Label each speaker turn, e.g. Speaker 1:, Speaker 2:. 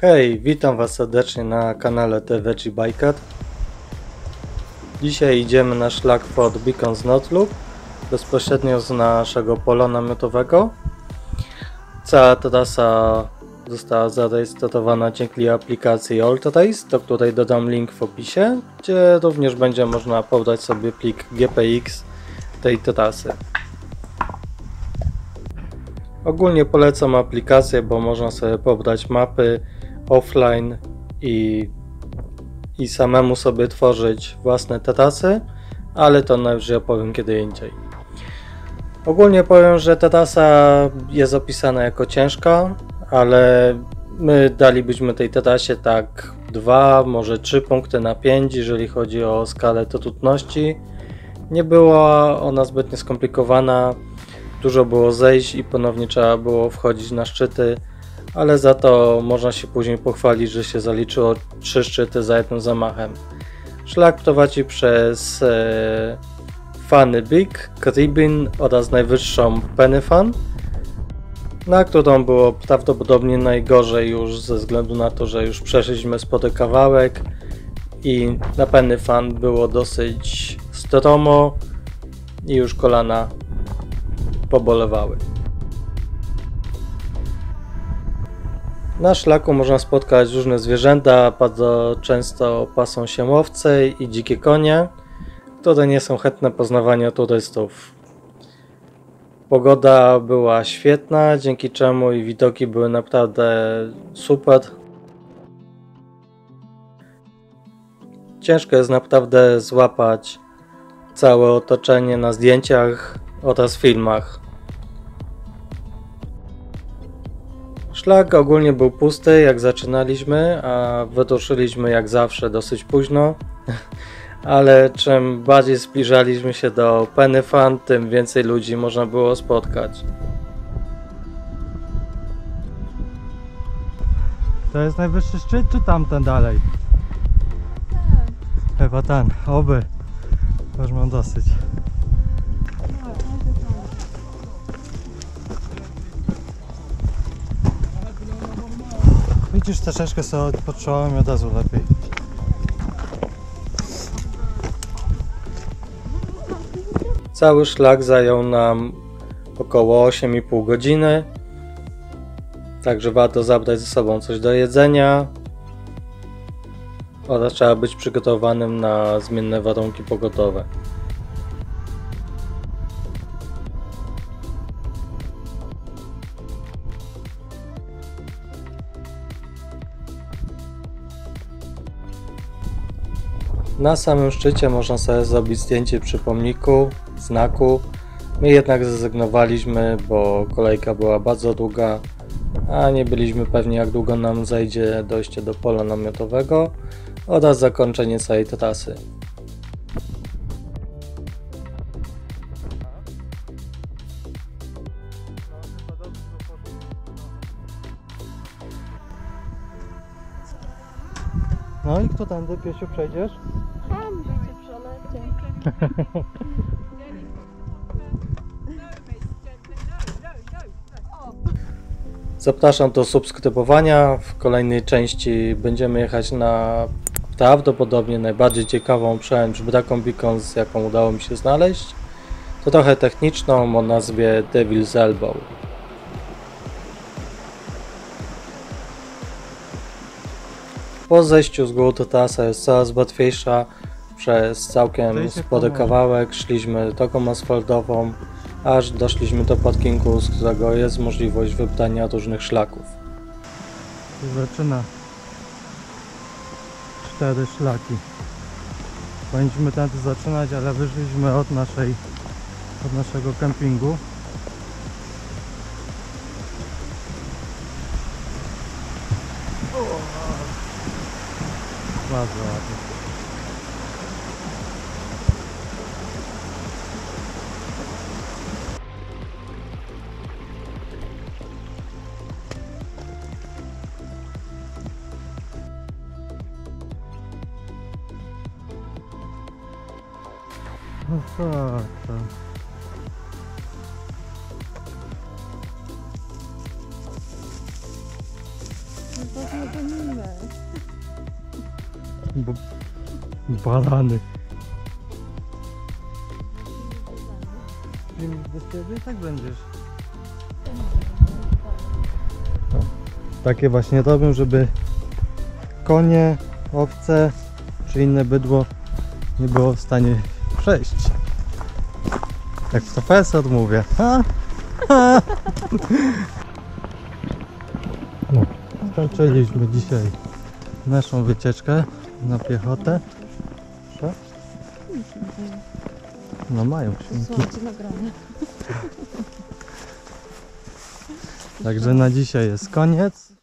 Speaker 1: Hej, witam Was serdecznie na kanale The Veggie Biker. Dzisiaj idziemy na szlak Fort Beacons North Loop, bezpośrednio z naszego pola namiotowego. Cała trasa została zarejestrowana dzięki aplikacji AltRace, do której dodam link w opisie, gdzie również będzie można pobrać sobie plik GPX tej trasy. Ogólnie polecam aplikację, bo można sobie pobrać mapy offline i samemu sobie tworzyć własne trasy, ale to najwyżej opowiem kiedy indziej. Ogólnie powiem, że trasa jest opisana jako ciężka, ale my dalibyśmy tej trasie tak 2, może 3 punkty na 5, jeżeli chodzi o skalę trudności. Nie była ona zbytnio skomplikowana, dużo było zejść i ponownie trzeba było wchodzić na szczyty, ale za to można się później pochwalić, że się zaliczyło 3 szczyty za jednym zamachem. Szlak prowadzi przez Funny Peak, Caribbean oraz najwyższą Penny Fun, na którą było prawdopodobnie najgorzej już ze względu na to, że już przeszliśmy spory kawałek i na Penny Fun było dosyć stromo i już kolana pobolewały. Na szlaku można spotkać różne zwierzęta, bardzo często pasą się łowce i dzikie konie, które nie są chętne poznawania turystów. Pogoda była świetna, dzięki czemu i widoki były naprawdę super. Ciężko jest naprawdę złapać całe otoczenie na zdjęciach oraz filmach. Szlak ogólnie był pusty jak zaczynaliśmy, a wyruszyliśmy jak zawsze dosyć późno, ale czym bardziej zbliżaliśmy się do Penny Fun, tym więcej ludzi można było spotkać.
Speaker 2: To jest najwyższy szczyt, czy tamten dalej? Chyba ten, oby. Już mam dosyć. Widzisz, troszeczkę sobie odpocząłem i od razu lepiej.
Speaker 1: Cały szlak zajął nam około 8,5 godziny, także warto zabrać ze sobą coś do jedzenia oraz trzeba być przygotowanym na zmienne warunki pogodowe. Na samym szczycie można sobie zrobić zdjęcie przy pomniku, znaku. My jednak zrezygnowaliśmy, bo kolejka była bardzo długa, a nie byliśmy pewni jak długo nam zajdzie dojście do pola namiotowego oraz zakończenie całej trasy.
Speaker 2: No i kto tędy, Piesiu, przejdziesz?
Speaker 3: Tam będzie przeleciał.
Speaker 1: Zapraszam do subskrybowania. W kolejnej części będziemy jechać na prawdopodobnie najbardziej ciekawą przełęcz Beacon Beacons, jaką udało mi się znaleźć. To trochę techniczną o nazwie Devil's Elbow. Po zejściu z góry trasa jest coraz łatwiejsza. Przez całkiem spory kawałek szliśmy drogą asfaltową, aż doszliśmy do parkingu, z którego jest możliwość wybrania różnych szlaków.
Speaker 2: Zaczyna 4 szlaki. Powinniśmy tędy zaczynać, ale wyszliśmy od naszego kempingu. Bardzo ładnie. No tak.
Speaker 3: to gonimy.
Speaker 2: Bo... Barany. Film bez ciebie i tak będziesz. Takie właśnie robią, żeby konie, owce czy inne bydło nie było w stanie przejść. Jak profesor mówię. Ha? Ha? No, skończyliśmy dzisiaj naszą wycieczkę na piechotę. Co? No mają świnki.
Speaker 3: Słuchajcie nagranie.
Speaker 2: Także na dzisiaj jest koniec.